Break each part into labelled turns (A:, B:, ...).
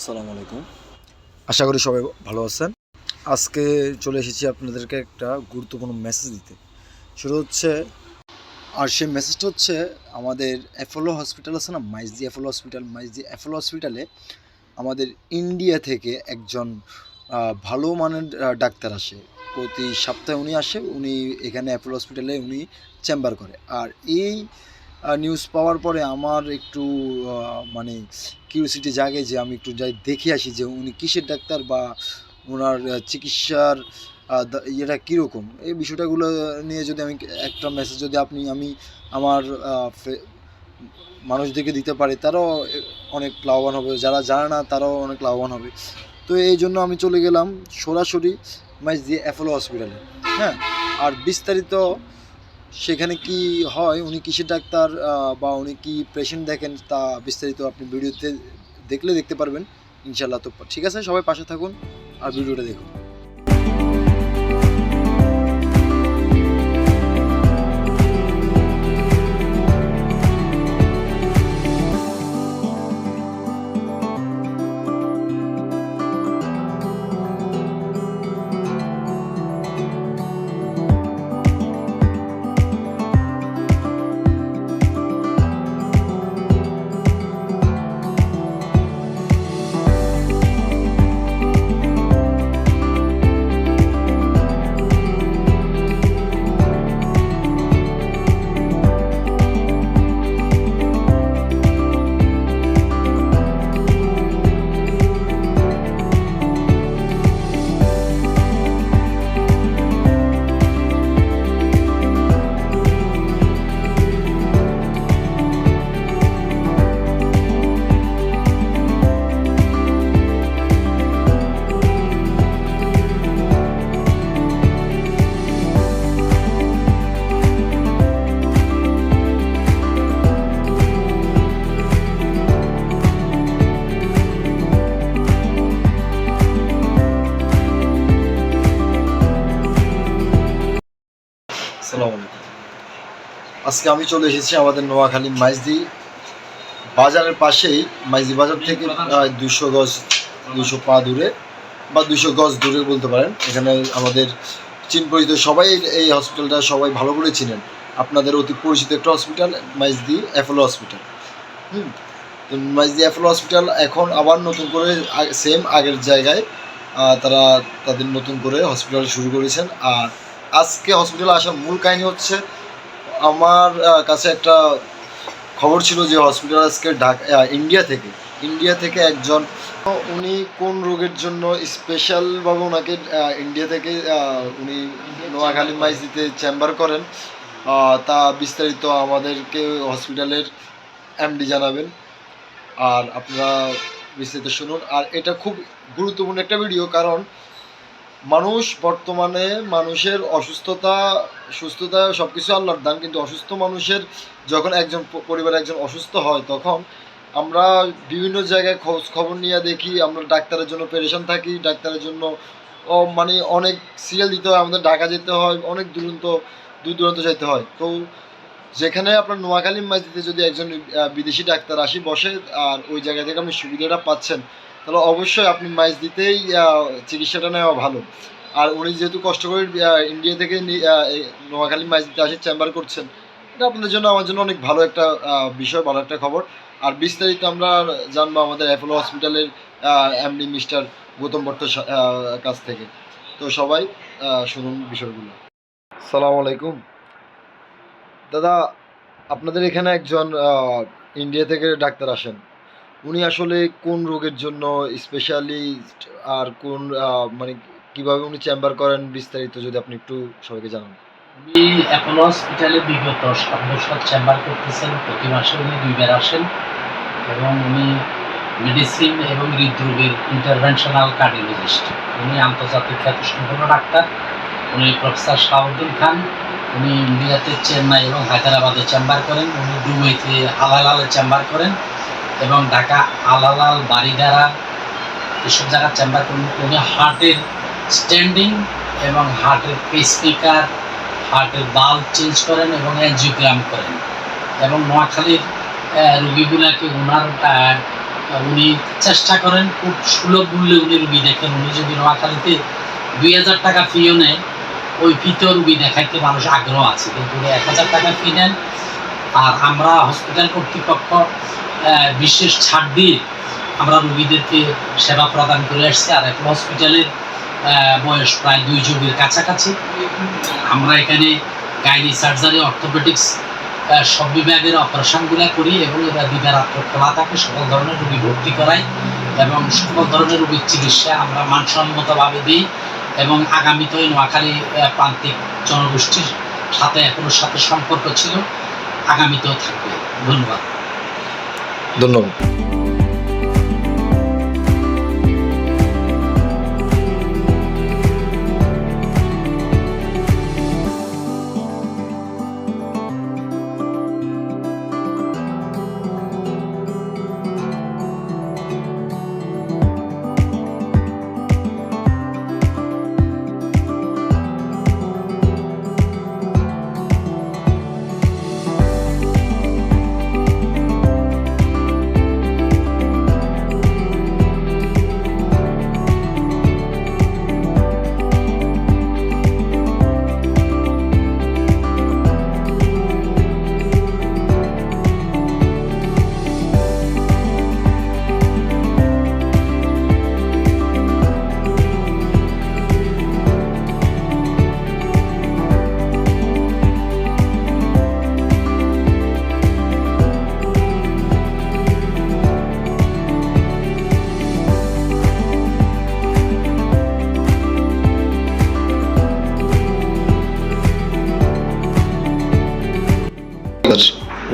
A: আসসালামু আলাইকুম। আশা করি সবাই ভালো আছেন। আজকে চলে এসেছি আপনাদেরকে একটা গুরুত্বপূর্ণ মেসেজ দিতে। সেটা হচ্ছে, আর সেই মেসেজটা হচ্ছে, আমাদের অ্যাপোলো হসপিটাল আছে না, Maijdee Apollo hospital. Maijdee Apollo হসপিটালে আমাদের ইন্ডিয়া থেকে একজন ভালো মানের ডাক্তার আসে। প্রতি সপ্তাহে উনি আসে। উনি এখানে অ্যাপোলো হসপিটালে উনি চেম্বার করে। আর এই নিউজ পাওয়ার পরে আমার একটু মানে কিউরিওসিটি জাগে যে আমি একটু যাই দেখে আসি যে উনি কিসের ডাক্তার বা ওনার চিকিৎসার ইয়েটা কীরকম। এই বিষয়টাগুলো নিয়ে যদি আমি একটা মেসেজ যদি আমি আমার মানুষদেরকে দিতে পারি, তারাও অনেক লাভবান হবে। যারা জানে না তারাও অনেক লাভবান হবে। তো এই জন্য আমি চলে গেলাম সরাসরি মাইজদি অ্যাপোলো হসপিটালে। হ্যাঁ, আর বিস্তারিত সেখানে কি হয়, উনি কিসের ডাক্তার বা উনি কি পেশেন্ট দেখেন, তা বিস্তারিত আপনি ভিডিওতে দেখলে দেখতে পারবেন ইনশাল্লাহ। তো ঠিক আছে, সবাই পাশে থাকুন আর ভিডিওটা দেখুন। আসসালামু আলাইকুম। আজকে আমি চলে এসেছি আমাদের নোয়াখালী মাইজদি বাজারের পাশেই। মাইজদি বাজার থেকে 200 গজ 200 পা দূরে বা 200 গজ দূরে বলতে পারেন। এখানে আমাদের চীন পরিচিত সবাই এই হসপিটালটা সবাই ভালো করে চিনেন। আপনাদের অতি পরিচিত একটা হসপিটাল মাইজদি অ্যাপোলো হসপিটাল। তো মাইজদি অ্যাপোলো হসপিটাল এখন আবার নতুন করে সেম আগের জায়গায় তারা তাদের নতুন করে হসপিটাল শুরু করেছেন। আর আজকে হসপিটালে আসার মূল কাহিনী হচ্ছে, আমার কাছে একটা খবর ছিল যে হসপিটাল আজকে ইন্ডিয়া থেকে একজন, উনি কোন রোগের জন্য স্পেশালভাবে ওনাকে ইন্ডিয়া থেকে উনি নোয়াখালী মাইজদিতে চেম্বার করেন, তা বিস্তারিত আমাদেরকে হসপিটালের এমডি জানাবেন। আর আপনারা বিস্তারিত শুনুন। আর এটা খুব গুরুত্বপূর্ণ একটা ভিডিও, কারণ বর্তমানে মানুষের সুস্থতা সব কিছু আল্লাহর দান, কিন্তু অসুস্থ মানুষের যখন একজন পরিবারে একজন অসুস্থ হয়, তখন আমরা বিভিন্ন জায়গায় খবর নিয়ে দেখি, আমরা ডাক্তারের জন্য পেরেশান থাকি। ডাক্তারের জন্য মানে অনেক সিরিয়াল দিতে হয়, আমাদের ঢাকা যেতে হয়, অনেক দূর দূরান্ত যেতে হয়। তো যেখানে আপনার নোয়াখালী মাইজদিতে যদি একজন বিদেশি ডাক্তার আসি বসে, আর ওই জায়গা থেকে আপনি সুবিধাটা পাচ্ছেন, তাহলে অবশ্যই আপনি মাইজদিতেই চিকিৎসাটা নেওয়া ভালো। আর উনি যেহেতু কষ্ট করে ইন্ডিয়া থেকে নোয়াখালী মাইজদিতে আসে চেম্বার করছেন, এটা আপনাদের জন্য আমার জন্য অনেক ভালো একটা বিষয়, ভালো একটা খবর। আর বিস্তারিত আমরা জানবো আমাদের অ্যাপোলো হসপিটালের এমডি মিস্টার গৌতম ভট্ট কাছ থেকে। তো সবাই শুনুন বিষয়গুলো। আসসালামু আলাইকুম দাদা, আপনাদের এখানে একজন ইন্ডিয়া থেকে ডাক্তার আসেন। উনি আসলে কোন রোগের জন্য স্পেশালিস্ট, আর কোন মানে কিভাবে উনি চেম্বার করেন, বিস্তারিত যদি আপনি একটু সবাইকে জানান।
B: উনি অ্যাপোলো হসপিটালে বিগত 7 বছর চেম্বার করতেছেন। প্রতি মাসে উনি 2বার আসেন এবং উনি মেডিসিন এবং হৃদরোগের ইন্টারভেনশনাল কার্ডিওলজিস্ট। উনি আন্তর্জাতিক খ্যাতিসম্পন্ন ডাক্তার। উনি প্রফেসর শাহাবুদ্দিন খান। উনি ইন্ডিয়াতে চেন্নাই এবং হায়দ্রাবাদে চেম্বার করেন। উনি দুবাইতে আলালালে চেম্বার করেন এবং ঢাকা আলালাল, বারিধারা এসব জায়গায় চেম্বার করেন। উনি হার্টের স্ট্যান্ডিং এবং হার্টের পেসমেকার, হার্টের বাল্ব চেঞ্জ করেন এবং অ্যাঞ্জিওগ্রাম করেন। এবং নোয়াখালীর রোগীগুলোকে ওনার উনি চেষ্টা করেন খুব সুলভ মূল্যে উনি রুগী দেখেন। উনি যদি নোয়াখালীতে 2000 টাকা ফিও নেয়, ওই ফিতেও রুগী দেখাইতে মানুষ আগ্রহ আছে, কিন্তু উনি 1000 টাকা ফি নেন। আর আমরা হসপিটাল কর্তৃপক্ষ বিশেষ ছাড় দিয়ে আমরা রুগীদেরকে সেবা প্রদান করে আসছি। আর এখন হসপিটালের বয়স প্রায় 2 যুগের কাছাকাছি। আমরা এখানে গাইনি সার্জারি, অর্থোপেডিক্স সব বিভাগের অপারেশনগুলো করি এবং এরা দিবারাত্র খোলা থাকে। সকল ধরনের রুগী ভর্তি করাই এবং সকল ধরনের রুগীর চিকিৎসা আমরা মানসম্মতভাবে দিই। এবং আগামীতে ওই নোয়াখালী প্রান্তিক জনগোষ্ঠীর সাথে এখনোর সাথে সম্পর্ক ছিল, আগামীতেও থাকবে। ধন্যবাদ।
A: ধন্যবাদ।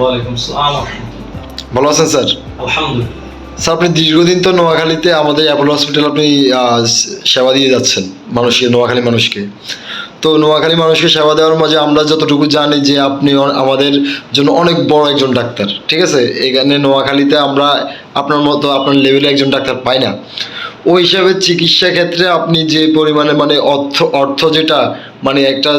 C: ওয়ালাইকুম আসসালাম ওয়া রাহমাতুল্লাহ।
A: ভালো আছেন স্যার?
C: আলহামদুলিল্লাহ।
A: স্যার, আপনি দীর্ঘদিন তো নোয়াখালীতে আমাদের অ্যাপোলো হসপিটাল আপনি সেবা দিয়ে যাচ্ছেন মানুষকে, নোয়াখালী মানুষকে। তো নোয়াখালী মানুষকে সেবা দেওয়ার মাঝে আমরা যতটুকু জানি যে আপনি আমাদের জন্য অনেক বড় একজন ডাক্তার, ঠিক আছে? এখানে নোয়াখালীতে আমরা আপনার মতো আপনার লেভেলে একজন ডাক্তার পাই না। ওই হিসাবে চিকিৎসা ক্ষেত্রে আপনি যে পরিমাণে মানে অর্থ যেটা মানে একটা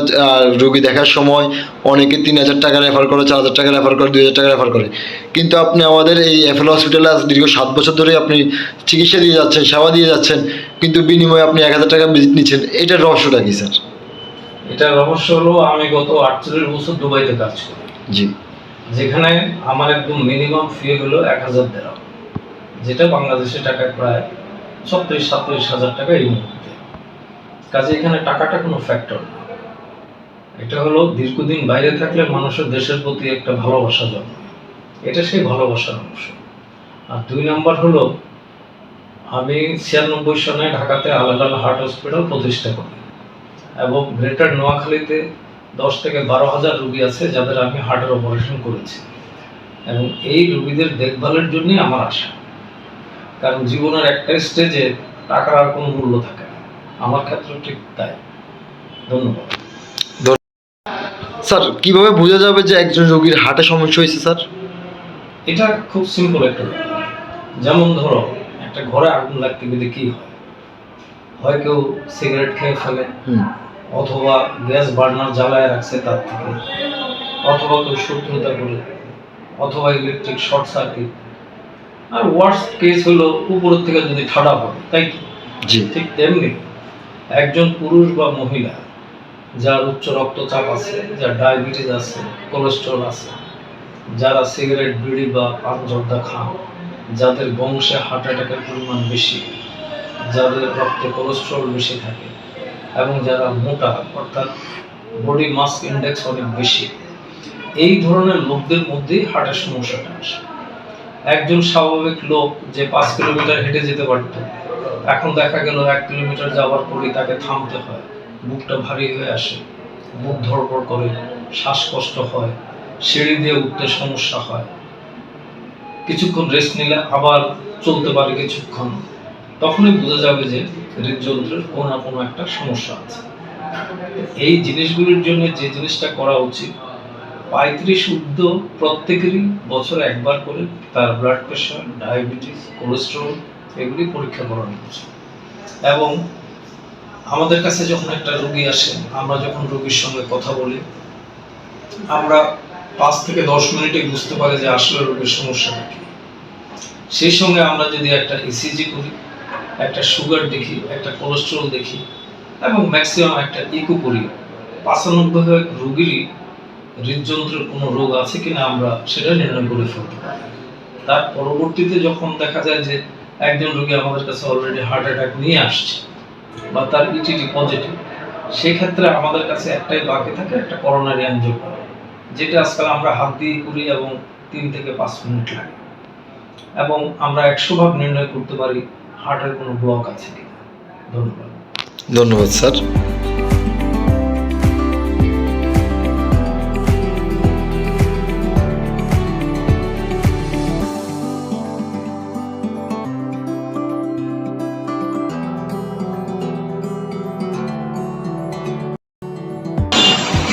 A: রোগী দেখার সময় অনেকে 3000 টাকা রেফার করে, 4000 টাকা রেফার করে, 2000 টাকা রেফার করে, কিন্তু আপনি আমাদের এই অ্যাপোলো হসপিটালে আজ দীর্ঘ 7 বছর ধরে আপনি চিকিৎসা দিয়ে যাচ্ছেন, সেবা দিয়ে যাচ্ছেন, কিন্তু বিনিময়ে আপনি 1000 টাকা ভিজিট নিচ্ছেন। এটার রহস্যটা কি স্যার?
C: এটার রহস্য হলো আমি গত 48 বছর দুবাইতে কাজ করি।
A: জি।
C: যেখানে আমার একদম মিনিমাম ফি হলো 1000 দিরহাম, যেটা বাংলাদেশের টাকায় প্রায় 36-37 হাজার টাকা এই মুহূর্তে। কাজে এখানে টাকাটা কোনো ফ্যাক্টর না। এটা হলো দীর্ঘদিন বাইরে থাকলে মানুষের দেশের প্রতি একটা ভালোবাসা জন্মায়, এটা সেই ভালোবাসার অংশ। আর 2 নম্বর হলো আমি 96 সনে ঢাকাতে আল হেলাল হার্ট হসপিটাল প্রতিষ্ঠা করি এবং গ্রেটার নোয়াখালীতে 10 থেকে 12,000 রোগী আছে যাদের আমি হার্টের অপারেশন করেছি। এবং এই রোগীদের দেখভালের জন্যই আমার আশা, কারণ জীবনের একটা স্টেজে টাকার আর কোনো মূল্য থাকে না। আমার ক্ষেত্রে ঠিক তাই। ধন্যবাদ।
A: স্যার, কিভাবে বোঝা যাবে যে একজন রোগীর হার্টে সমস্যা হয়েছে স্যার?
C: এটা খুব সিম্পল একটা ব্যাপার। যেমন ধরো একটা ঘরে আগুন লাগতে গেলে কি হয়? হয় কেউ সিগারেট খেয়ে ফেলে, অথবা গ্যাস বার্নার জ্বালায় রাখছে তার থেকে, অথবা কেউ শত্রুতা করে, অথবা ইলেকট্রিক শর্ট সার্কিট। আর ওয়ার্স্ট কেস হলো উপরের থেকে যদি ঠাডা পড়ে, তাই তো?
A: জি।
C: ঠিক তেমনি একজন পুরুষ বা মহিলা যার উচ্চ রক্তচাপ আছে, যার ডায়াবেটিস আছে, কোলেস্ট্রল আছে, যারা সিগারেট, বিড়ি বা পান জর্দা খান, যাদের বংশে হার্ট অ্যাটাকের পরিমাণ বেশি, যাদের রক্তে কোলেস্ট্রল বেশি থাকে এবং যারা মোটা অর্থাৎ বডি মাস ইন্ডেক্স অনেক বেশি, এই ধরনের লোকদের মধ্যেই হার্টের সমস্যাটা আসে। একজন স্বাভাবিক লোক যে 5 কিলোমিটার হেঁটে যেতে পারত, এখন দেখা গেল 1 কিলোমিটার যাওয়ার পরেই তাকে থামতে হয়, বুকটা ভারী হয়ে আসে, বুক ধড়ফড় করে, শ্বাসকষ্ট হয়, সিঁড়ি দিয়ে উঠতে সমস্যা হয়, কিছুক্ষণ রেস্ট নিলে আবার চলতে পারে কিছুক্ষণ। তখনই বোঝা যাবে যে হৃদযন্ত্রের কোনো না কোনো একটা সমস্যা আছে। এই জিনিসগুলির জন্য যে জিনিসটা করা উচিত, 35 ঊর্ধ্ব প্রত্যেকেরই বছরে একবার করে তার ব্লাড প্রেশার, ডায়াবেটিস, কোলেস্টেরল এগুলি পরীক্ষা করানো উচিত। এবং আমাদের কাছে যখন একটা রোগী আসে, আমরা যখন রোগীর সঙ্গে কথা বলি, আমরা 5 থেকে 10 মিনিটে বুঝতে পারি যে আসলে রোগীর সমস্যাটা কি। সেই সঙ্গে আমরা যদি একটা ইসিজি করি, একটা সুগার দেখি, একটা কোলেস্টেরল দেখি এবং ম্যাক্সিমাম একটা ইকো করি, 95% রোগীরই হৃদযন্ত্রের কোনো রোগ আছে কিনা আমরা সেটা নির্ণয় করে ফেলতে পারি। তার পরবর্তীতে যখন দেখা যায় যে একজন রোগী আমাদের কাছে অলরেডি হার্ট অ্যাটাক নিয়ে আসছে বা তার ইটিটি পজিটিভ, সেক্ষেত্রে আমাদের কাছে একটাই বাকি থাকে, একটা করোনারি অ্যানজিওগ্রাম, যেটা আজকাল আমরা হাত দিয়ে করি এবং 3 থেকে 5 মিনিট লাগে এবং আমরা 100% নির্ণয় করতে পারি হার্টের কোনো ব্লক আছে কিনা। ধন্যবাদ।
A: ধন্যবাদ স্যার।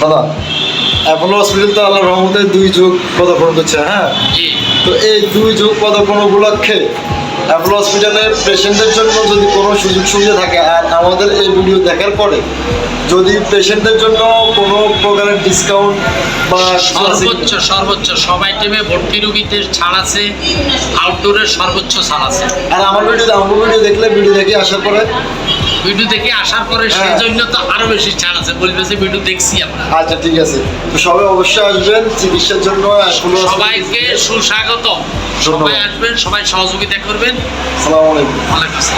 A: দাদা, অ্যাপোলো হসপিটাল তো আল্লাহর রহমতে 2 যুগ পদার্পণ করছে, হ্যাঁ?
B: জি,
A: তো এই 2 যুগ পদার্পণ উপলক্ষে অ্যাপোলো হসপিটালের পেশেন্টদের জন্য যদি কোনো সুযোগ সুবিধা থাকে, আর আমাদের এই ভিডিও দেখার পরে যদি পেশেন্টদের জন্য কোনো প্রকারের ডিসকাউন্ট বা
B: সর্বোচ্চ সব আইটেমে ভর্তি রোগীদের ছাড় আছে, আউটডোরের সর্বোচ্চ ছাড় আছে।
A: আর আমার ভিডিও দেখলে ভিডিও দেখে আসার পরে
B: ভিডিও দেখে আসার পরে সেই জন্য তো আরো বেশি ছাড় আছে, বলবে যে ভিডিও দেখছি আমরা।
A: আচ্ছা, ঠিক আছে। তো সবাই অবশ্যই আসবেন চিকিৎসার জন্য।
B: সবাইকে সুস্বাগত, সবাই আসবেন, সবাই সহযোগিতা করবেন।
A: আসসালামু আলাইকুম।
B: ওয়ালাইকুম আসসালাম।